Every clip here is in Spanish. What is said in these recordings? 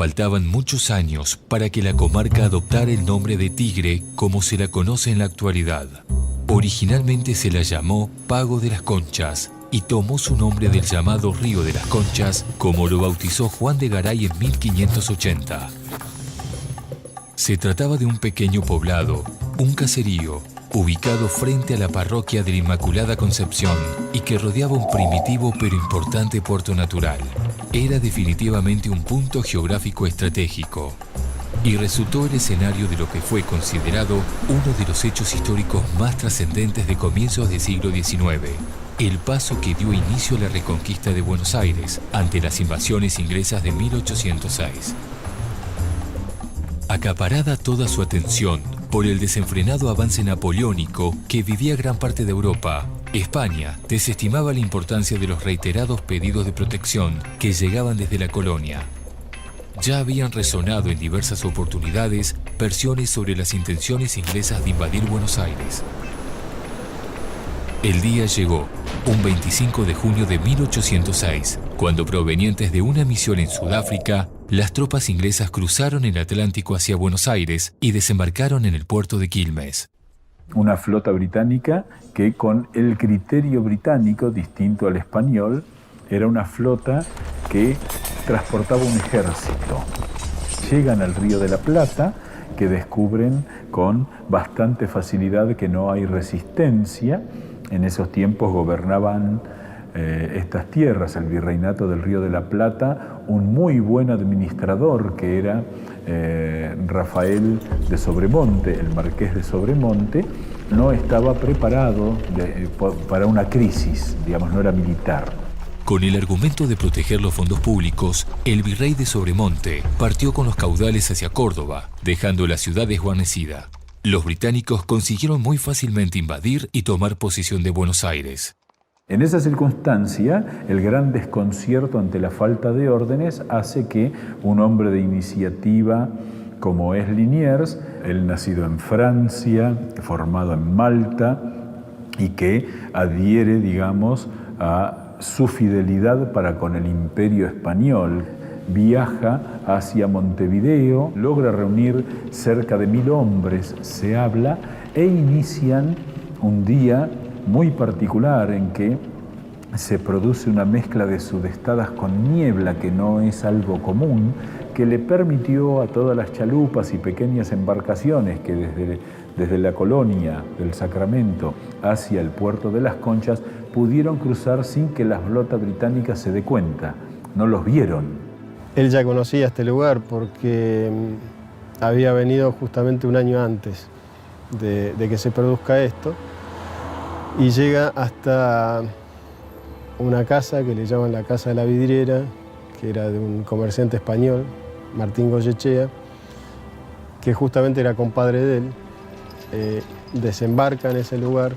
faltaban muchos años para que la comarca adoptara el nombre de Tigre como se la conoce en la actualidad. Originalmente se la llamó Pago de las Conchas y tomó su nombre del llamado Río de las Conchas, como lo bautizó Juan de Garay en 1580. Se trataba de un pequeño poblado, un caserío, ubicado frente a la parroquia de la Inmaculada Concepción y que rodeaba un primitivo pero importante puerto natural. Era definitivamente un punto geográfico estratégico y resultó el escenario de lo que fue considerado uno de los hechos históricos más trascendentes de comienzos del siglo XIX, el paso que dio inicio a la reconquista de Buenos Aires ante las invasiones inglesas de 1806. Acaparada toda su atención por el desenfrenado avance napoleónico que vivía gran parte de Europa, España desestimaba la importancia de los reiterados pedidos de protección que llegaban desde la colonia. Ya habían resonado en diversas oportunidades versiones sobre las intenciones inglesas de invadir Buenos Aires. El día llegó, un 25 de junio de 1806, cuando provenientes de una misión en Sudáfrica, las tropas inglesas cruzaron el Atlántico hacia Buenos Aires y desembarcaron en el puerto de Quilmes. Una flota británica que, con el criterio británico distinto al español, era una flota que transportaba un ejército. Llegan al Río de la Plata, que descubren con bastante facilidad que no hay resistencia. En esos tiempos gobernaban estas tierras, el virreinato del Río de la Plata, un muy buen administrador que era Rafael de Sobremonte, el marqués de Sobremonte, no estaba preparado para una crisis, digamos, no era militar. Con el argumento de proteger los fondos públicos, el virrey de Sobremonte partió con los caudales hacia Córdoba, dejando la ciudad desguarnecida. Los británicos consiguieron muy fácilmente invadir y tomar posesión de Buenos Aires. En esa circunstancia, el gran desconcierto ante la falta de órdenes hace que un hombre de iniciativa como es Liniers, él nacido en Francia, formado en Malta, y que adhiere, digamos, a su fidelidad para con el Imperio Español, viaja hacia Montevideo, logra reunir cerca de 1000 hombres, se habla, e inician un día muy particular en que se produce una mezcla de sudestadas con niebla, que no es algo común, que le permitió a todas las chalupas y pequeñas embarcaciones que desde la colonia del Sacramento hacia el puerto de Las Conchas pudieron cruzar sin que la flota británica se dé cuenta, no los vieron. Él ya conocía este lugar porque había venido justamente un año antes de que se produzca esto, y llega hasta una casa que le llaman la Casa de la Vidriera, que era de un comerciante español, Martín Goyechea, que justamente era compadre de él. Desembarca en ese lugar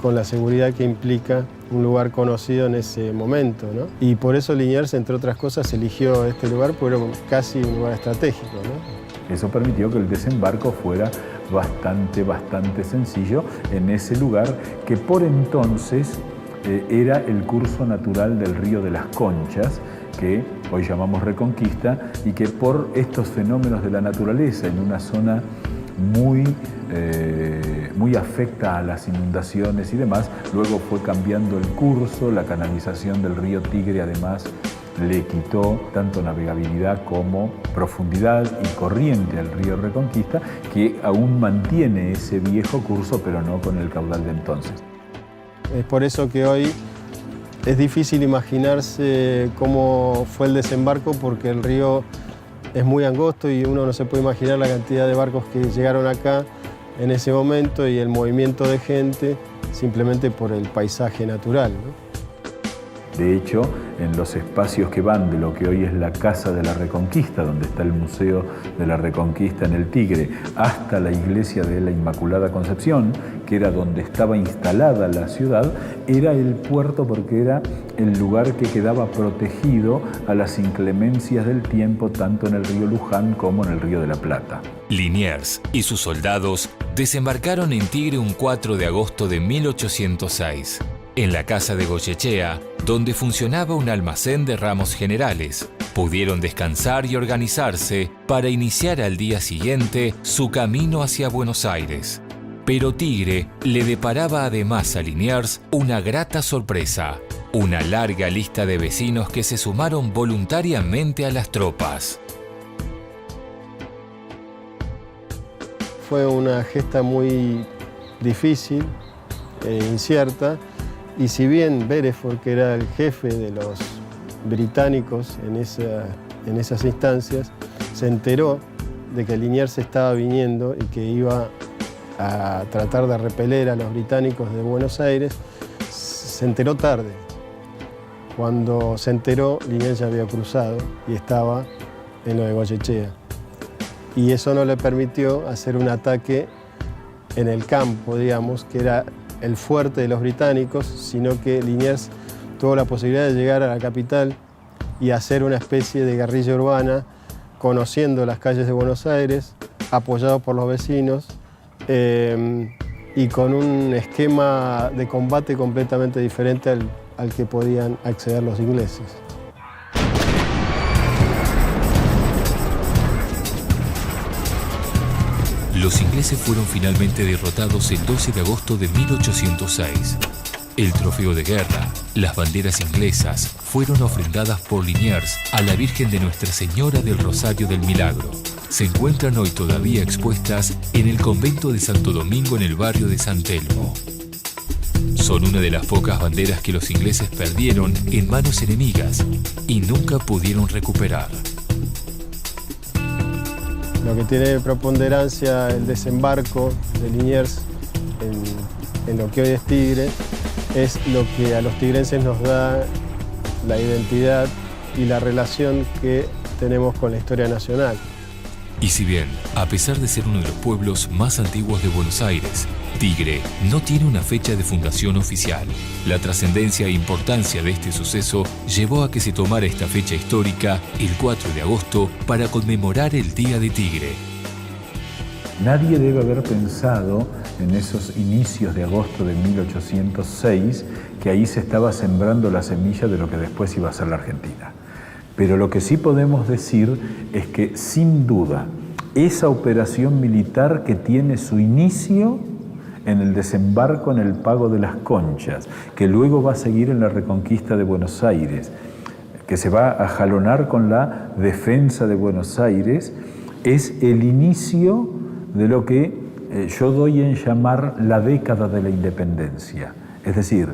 con la seguridad que implica un lugar conocido en ese momento, ¿no? Y por eso Liniers, entre otras cosas, eligió este lugar porque era casi un lugar estratégico, ¿no? Eso permitió que el desembarco fuera bastante sencillo en ese lugar que por entonces era el curso natural del Río de las Conchas, que hoy llamamos Reconquista, y que por estos fenómenos de la naturaleza en una zona muy afecta a las inundaciones y demás, luego fue cambiando el curso, la canalización del río Tigre además le quitó tanto navegabilidad como profundidad y corriente al río Reconquista, que aún mantiene ese viejo curso, pero no con el caudal de entonces. Es por eso que hoy es difícil imaginarse cómo fue el desembarco, porque el río es muy angosto y uno no se puede imaginar la cantidad de barcos que llegaron acá en ese momento y el movimiento de gente simplemente por el paisaje natural, ¿no? De hecho, en los espacios que van de lo que hoy es la Casa de la Reconquista, donde está el Museo de la Reconquista en el Tigre, hasta la iglesia de la Inmaculada Concepción, que era donde estaba instalada la ciudad, era el puerto porque era el lugar que quedaba protegido a las inclemencias del tiempo, tanto en el río Luján como en el río de la Plata. Liniers y sus soldados desembarcaron en Tigre un 4 de agosto de 1806. En la casa de Goyechea, donde funcionaba un almacén de ramos generales, pudieron descansar y organizarse para iniciar al día siguiente su camino hacia Buenos Aires. Pero Tigre le deparaba además a Liniers una grata sorpresa: una larga lista de vecinos que se sumaron voluntariamente a las tropas. Fue una gesta muy difícil e incierta, y si bien Beresford, que era el jefe de los británicos en esas instancias, se enteró de que Liniers estaba viniendo y que iba a tratar de repeler a los británicos de Buenos Aires, se enteró tarde. Cuando se enteró, Liniers ya había cruzado y estaba en lo de Goyechea. Y eso no le permitió hacer un ataque en el campo, digamos, que era el fuerte de los británicos, sino que Liniers tuvo la posibilidad de llegar a la capital y hacer una especie de guerrilla urbana, conociendo las calles de Buenos Aires, apoyado por los vecinos, y con un esquema de combate completamente diferente al que podían acceder los ingleses. Los ingleses fueron finalmente derrotados el 12 de agosto de 1806. El trofeo de guerra, las banderas inglesas, fueron ofrendadas por Liniers a la Virgen de Nuestra Señora del Rosario del Milagro. Se encuentran hoy todavía expuestas en el convento de Santo Domingo en el barrio de San Telmo. Son una de las pocas banderas que los ingleses perdieron en manos enemigas y nunca pudieron recuperar. Lo que tiene preponderancia el desembarco de Liniers en lo que hoy es Tigre es lo que a los tigrenses nos da la identidad y la relación que tenemos con la historia nacional. Y si bien, a pesar de ser uno de los pueblos más antiguos de Buenos Aires, Tigre no tiene una fecha de fundación oficial, la trascendencia e importancia de este suceso llevó a que se tomara esta fecha histórica, el 4 de agosto, para conmemorar el Día de Tigre. Nadie debe haber pensado en esos inicios de agosto de 1806 que ahí se estaba sembrando la semilla de lo que después iba a ser la Argentina. Pero lo que sí podemos decir es que, sin duda, esa operación militar que tiene su inicio en el desembarco en el Pago de las Conchas, que luego va a seguir en la reconquista de Buenos Aires, que se va a jalonar con la defensa de Buenos Aires, es el inicio de lo que yo doy en llamar la década de la independencia. Es decir,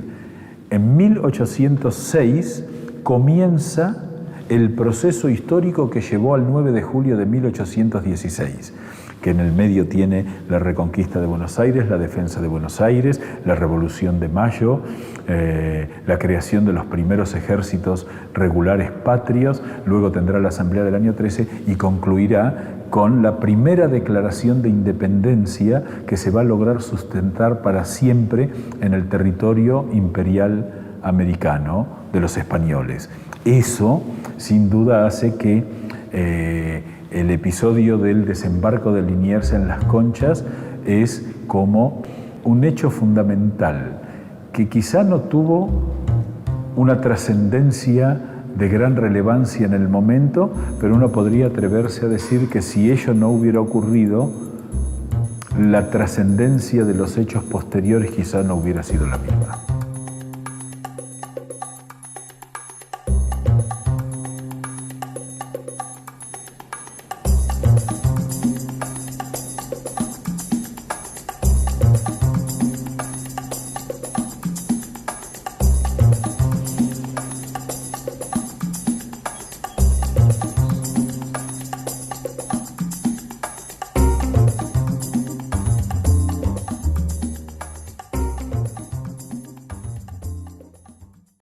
en 1806 comienza el proceso histórico que llevó al 9 de julio de 1816, que en el medio tiene la reconquista de Buenos Aires, la defensa de Buenos Aires, la Revolución de Mayo, la creación de los primeros ejércitos regulares patrios, luego tendrá la Asamblea del año 13 y concluirá con la primera declaración de independencia que se va a lograr sustentar para siempre en el territorio imperial americano de los españoles. Eso, sin duda, hace que el episodio del desembarco de Liniers en las Conchas es como un hecho fundamental que quizá no tuvo una trascendencia de gran relevancia en el momento, pero uno podría atreverse a decir que si ello no hubiera ocurrido, la trascendencia de los hechos posteriores quizá no hubiera sido la misma.